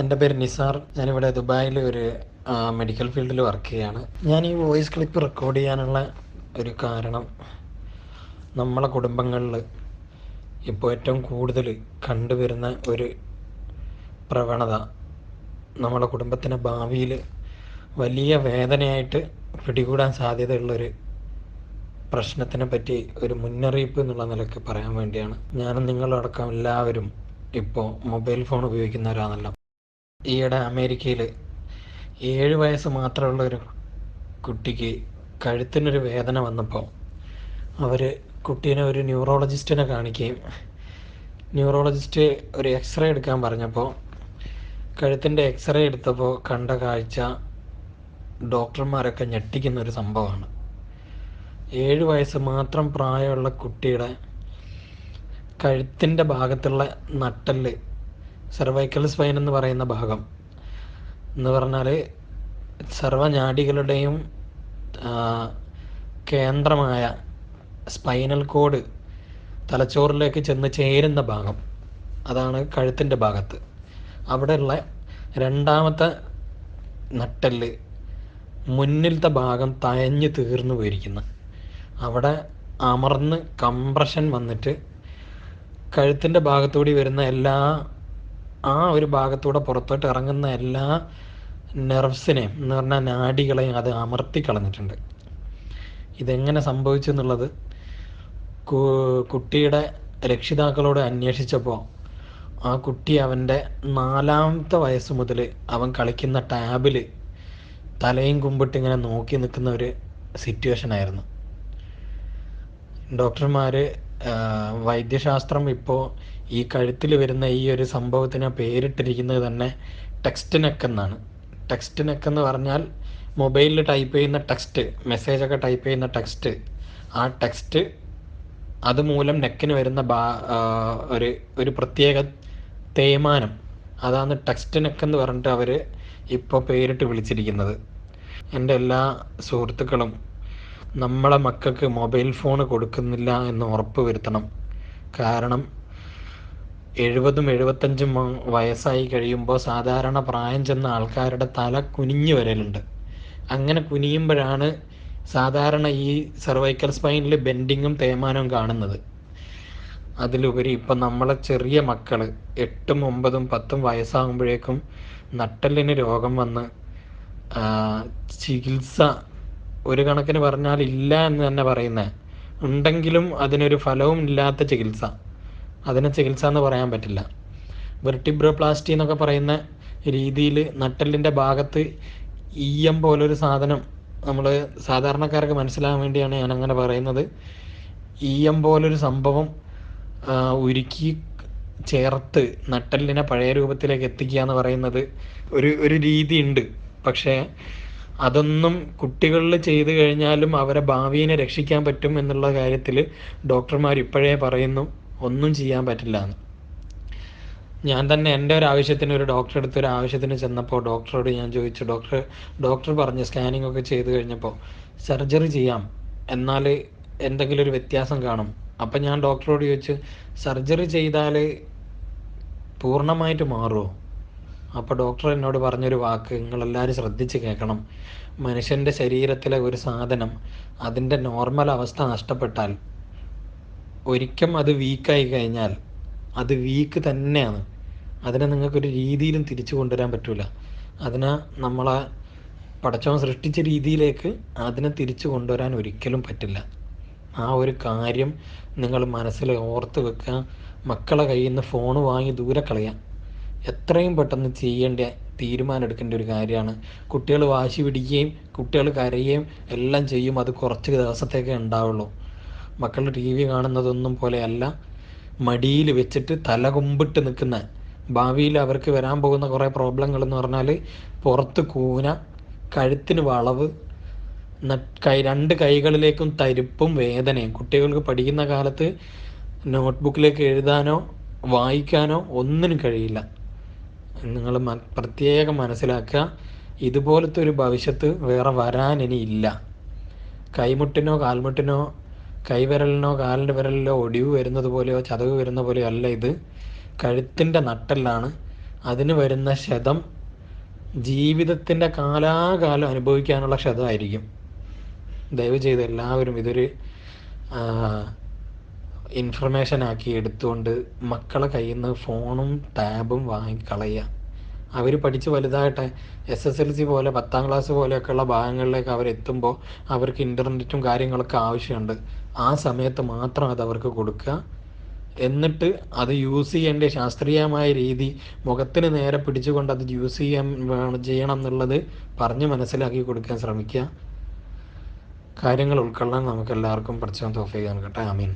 എൻ്റെ പേര് നിസാർ. ഞാനിവിടെ ദുബായിൽ ഒരു മെഡിക്കൽ ഫീൽഡിൽ വർക്ക് ചെയ്യുകയാണ്. ഞാൻ ഈ വോയിസ് ക്ലിപ്പ് റെക്കോർഡ് ചെയ്യാനുള്ള ഒരു കാരണം, നമ്മളെ കുടുംബങ്ങളിൽ ഇപ്പോൾ ഏറ്റവും കൂടുതൽ കണ്ടുവരുന്ന ഒരു പ്രവണത, നമ്മളെ കുടുംബത്തിൻ്റെ ഭാവിയിൽ വലിയ വേദനയായിട്ട് പിടികൂടാൻ സാധ്യതയുള്ളൊരു പ്രശ്നത്തിനെ പറ്റി ഒരു മുന്നറിയിപ്പ് എന്നുള്ള നിലയ്ക്ക് പറയാൻ വേണ്ടിയാണ്. ഞാനും നിങ്ങളടക്കം എല്ലാവരും ഇപ്പോൾ മൊബൈൽ ഫോൺ ഉപയോഗിക്കുന്നവരാണല്ലോ. ഈയിടെ അമേരിക്കയിൽ 7 വയസ്സ് മാത്രമുള്ള ഒരു കുട്ടിക്ക് കഴുത്തിനൊരു വേദന വന്നപ്പോൾ അവർ കുട്ടീനെ ഒരു ന്യൂറോളജിസ്റ്റിനെ കാണിക്കുകയും ന്യൂറോളജിസ്റ്റ് ഒരു എക്സ്റേ എടുക്കാൻ പറഞ്ഞപ്പോൾ കഴുത്തിൻ്റെ എക്സ്റേ എടുത്തപ്പോൾ കണ്ട കാഴ്ച ഡോക്ടർമാരൊക്കെ ഞെട്ടിക്കുന്നൊരു സംഭവമാണ്. 7 വയസ്സ് മാത്രം പ്രായമുള്ള കുട്ടിയുടെ കഴുത്തിൻ്റെ ഭാഗത്തുള്ള നട്ടെല്ല്, സെർവൈക്കൽ സ്പൈൻ എന്ന് പറയുന്ന ഭാഗം എന്ന് പറഞ്ഞാൽ സർവ്വനാഡികളുടെയും കേന്ദ്രമായ സ്പൈനൽ കോഡ് തലച്ചോറിലേക്ക് ചെന്ന് ചേരുന്ന ഭാഗം, അതാണ് കഴുത്തിൻ്റെ ഭാഗത്ത്. അവിടെയുള്ള രണ്ടാമത്തെ നട്ടെല്ല് മുന്നിലത്തെ ഭാഗം തയഞ്ഞ് തീർന്നു പോയിരിക്കുന്നു. അവിടെ അമർന്ന് കംപ്രഷൻ വന്നിട്ട് കഴുത്തിൻ്റെ ഭാഗത്തുകൂടി വരുന്ന ആ ഒരു ഭാഗത്തൂടെ പുറത്തോട്ട് ഇറങ്ങുന്ന എല്ലാ നെർവ്സിനെയും എന്ന് പറഞ്ഞാൽ നാഡികളെയും അത് അമർത്തി കളഞ്ഞിട്ടുണ്ട്. ഇതെങ്ങനെ സംഭവിച്ചു എന്നുള്ളത് കുട്ടിയുടെ രക്ഷിതാക്കളോട് അന്വേഷിച്ചപ്പോൾ ആ കുട്ടി അവൻ്റെ 4ാമത്തെ വയസ്സ് മുതൽ അവൻ കളിക്കുന്ന ടാബിൽ തലയും കുമ്പിട്ട് ഇങ്ങനെ നോക്കി നിൽക്കുന്ന ഒരു സിറ്റുവേഷനായിരുന്നു. ഡോക്ടർമാർ, വൈദ്യശാസ്ത്രം ഇപ്പോൾ ഈ കഴുത്തിൽ വരുന്ന ഈ ഒരു സംഭവത്തിന് പേരിട്ടിരിക്കുന്നത് തന്നെ ടെക്സ്റ്റ് നെക്ക് എന്നാണ്. ടെക്സ്റ്റ് നെക്ക് എന്ന് പറഞ്ഞാൽ മൊബൈലിൽ ടൈപ്പ് ചെയ്യുന്ന ടെക്സ്റ്റ്, മെസ്സേജൊക്കെ ടൈപ്പ് ചെയ്യുന്ന ടെക്സ്റ്റ്, ആ ടെക്സ്റ്റ് അതുമൂലം നെക്കിന് വരുന്ന ഒരു പ്രത്യേക തേയ്മാനം, അതാണ് ടെക്സ്റ്റ് നെക്ക് എന്ന് പറഞ്ഞിട്ട് അവർ ഇപ്പോൾ പേരിട്ട് വിളിച്ചിരിക്കുന്നത്. എൻ്റെ എല്ലാ സുഹൃത്തുക്കളും നമ്മളെ മക്കൾക്ക് മൊബൈൽ ഫോൺ കൊടുക്കുന്നില്ല എന്ന് ഉറപ്പ് വരുത്തണം. കാരണം 70-75 വയസ്സായി കഴിയുമ്പോൾ സാധാരണ പ്രായം ചെന്ന ആൾക്കാരുടെ തല കുനിഞ്ഞു വരലുണ്ട്. അങ്ങനെ കുനിയുമ്പോഴാണ് സാധാരണ ഈ സെർവൈക്കൽ സ്പൈനിൽ ബെൻഡിങ്ങും തേയ്മാനവും കാണുന്നത്. അതിലുപരി ഇപ്പം നമ്മളെ ചെറിയ മക്കൾ 8, 9, 10 വയസ്സാകുമ്പോഴേക്കും നട്ടെല്ലിന് രോഗം വന്ന് ചികിത്സ ഒരു കണക്കിന് പറഞ്ഞാൽ ഇല്ല എന്ന് തന്നെ പറയുന്നത്, ഉണ്ടെങ്കിലും അതിനൊരു ഫലവും ഇല്ലാത്ത ചികിത്സ, അതിനെ ചികിത്സ എന്ന് പറയാൻ പറ്റില്ല. വെർട്ടിബ്രോപ്ലാസ്റ്റി എന്നൊക്കെ പറയുന്ന രീതിയിൽ നട്ടെല്ലിൻ്റെ ഭാഗത്ത് EM പോലൊരു സാധനം, നമ്മൾ സാധാരണക്കാർക്ക് മനസ്സിലാകാൻ വേണ്ടിയാണ് ഞാൻ അങ്ങനെ പറയുന്നത്, EM പോലൊരു സംഭവം ഉരുക്കി ചേർത്ത് നട്ടെല്ലിനെ പഴയ രൂപത്തിലേക്ക് എത്തിക്കുക എന്ന് പറയുന്നത് ഒരു രീതിയുണ്ട്. പക്ഷേ അതൊന്നും കുട്ടികളിൽ ചെയ്തു കഴിഞ്ഞാലും അവരെ ഭാവിയെ രക്ഷിക്കാൻ പറ്റും എന്നുള്ള കാര്യത്തിൽ ഡോക്ടർമാർ ഇപ്പോഴേ പറയുന്നു ഒന്നും ചെയ്യാൻ പറ്റില്ല എന്ന്. ഞാൻ തന്നെ എൻ്റെ ഒരു ആവശ്യത്തിന് ഒരു ഡോക്ടറെ അടുത്ത് ഒരു ആവശ്യത്തിന് ചെന്നപ്പോൾ ഡോക്ടറോട് ഞാൻ ചോദിച്ചു, ഡോക്ടർ പറഞ്ഞു സ്കാനിങ് ഒക്കെ ചെയ്ത് കഴിഞ്ഞപ്പോൾ സർജറി ചെയ്യാം, എന്നാൽ എന്തെങ്കിലും ഒരു വ്യത്യാസം കാണും. അപ്പം ഞാൻ ഡോക്ടറോട് ചോദിച്ചു, സർജറി ചെയ്താൽ പൂർണ്ണമായിട്ട് മാറുമോ? അപ്പോൾ ഡോക്ടർ എന്നോട് പറഞ്ഞൊരു വാക്ക് നിങ്ങളെല്ലാവരും ശ്രദ്ധിച്ച് കേൾക്കണം. മനുഷ്യൻ്റെ ശരീരത്തിലെ ഒരു സാധനം അതിൻ്റെ നോർമൽ അവസ്ഥ നഷ്ടപ്പെട്ടാൽ, ഒരിക്കൽ അത് വീക്കായി കഴിഞ്ഞാൽ അത് വീക്ക് തന്നെയാണ്. അതിനെ നിങ്ങൾക്കൊരു രീതിയിലും തിരിച്ചു കൊണ്ടുവരാൻ പറ്റില്ല. അതിനെ നമ്മളെ പടച്ചവൻ സൃഷ്ടിച്ച രീതിയിലേക്ക് അതിനെ തിരിച്ചു കൊണ്ടുവരാൻ ഒരിക്കലും പറ്റില്ല. ആ ഒരു കാര്യം നിങ്ങൾ മനസ്സിൽ ഓർത്ത് വെക്കുക. മക്കളെ കയ്യിൽ നിന്ന് ഫോൺ വാങ്ങി ദൂരെ കളയാം. എത്രയും പെട്ടെന്ന് തീരുമാനം എടുക്കേണ്ട ഒരു കാര്യമാണ്. കുട്ടികൾ വാശി പിടിക്കുകയും കുട്ടികൾ കരയുകയും എല്ലാം ചെയ്യും, അത് കുറച്ച് ദിവസത്തേക്കേ ഉണ്ടാവുള്ളൂ. മക്കൾ TV കാണുന്നതൊന്നും പോലെയല്ല, മടിയിൽ വെച്ചിട്ട് തല കുമ്പിട്ട് നിൽക്കുന്ന, ഭാവിയിൽ അവർക്ക് വരാൻ പോകുന്ന കുറേ പ്രോബ്ലങ്ങൾ എന്ന് പറഞ്ഞാൽ പുറത്ത് കൂന, കഴുത്തിന് വളവ്, 2 കൈകളിലേക്കും തരിപ്പും വേദനയും. കുട്ടികൾക്ക് പഠിക്കുന്ന കാലത്ത് നോട്ട്ബുക്കിലേക്ക് എഴുതാനോ വായിക്കാനോ ഒന്നിനും കഴിയില്ല. നിങ്ങൾ പ്രത്യേകം മനസ്സിലാക്കുക, ഇതുപോലത്തെ ഒരു ഭവിഷ്യത്ത് വേറെ വരാൻ ഇനിയില്ല. കൈമുട്ടിനോ കാൽമുട്ടിനോ കൈവിരലിനോ കാലിൻ്റെ വിരലിലോ ഒടിവ് വരുന്നത് പോലെയോ ചതവ് വരുന്ന പോലെയോ അല്ല ഇത്. കഴുത്തിൻ്റെ നട്ടെല്ലാണ് അതിന് വരുന്ന ക്ഷതം ജീവിതത്തിൻ്റെ കാലാകാലം അനുഭവിക്കാനുള്ള ക്ഷതമായിരിക്കും. ദയവ് ചെയ്ത് എല്ലാവരും ഇതൊരു ഇൻഫർമേഷനാക്കി എടുത്തുകൊണ്ട് മക്കളെ കയ്യിൽ നിന്ന് ഫോണും ടാബും വാങ്ങിക്കളയുക. അവർ പഠിച്ച് വലുതാകട്ടെ. SSLC പോലെ 10ാം ക്ലാസ് പോലെയൊക്കെയുള്ള ഭാഗങ്ങളിലേക്ക് അവരെത്തുമ്പോൾ അവർക്ക് ഇൻ്റർനെറ്റും കാര്യങ്ങളൊക്കെ ആവശ്യമുണ്ട്. ആ സമയത്ത് മാത്രം അത് അവർക്ക് കൊടുക്കുക. എന്നിട്ട് അത് യൂസ് ചെയ്യേണ്ട ശാസ്ത്രീയമായ രീതി മുഖത്തിന് നേരെ പിടിച്ചുകൊണ്ട് അത് യൂസ് ചെയ്യണം എന്നുള്ളത് പറഞ്ഞ് മനസ്സിലാക്കി കൊടുക്കാൻ ശ്രമിക്കുക. കാര്യങ്ങൾ ഉൾക്കൊള്ളാൻ നമുക്ക് എല്ലാവർക്കും പഠിച്ചവൻ തൗഫീഖ് നൽകട്ടെ. ആമീൻ.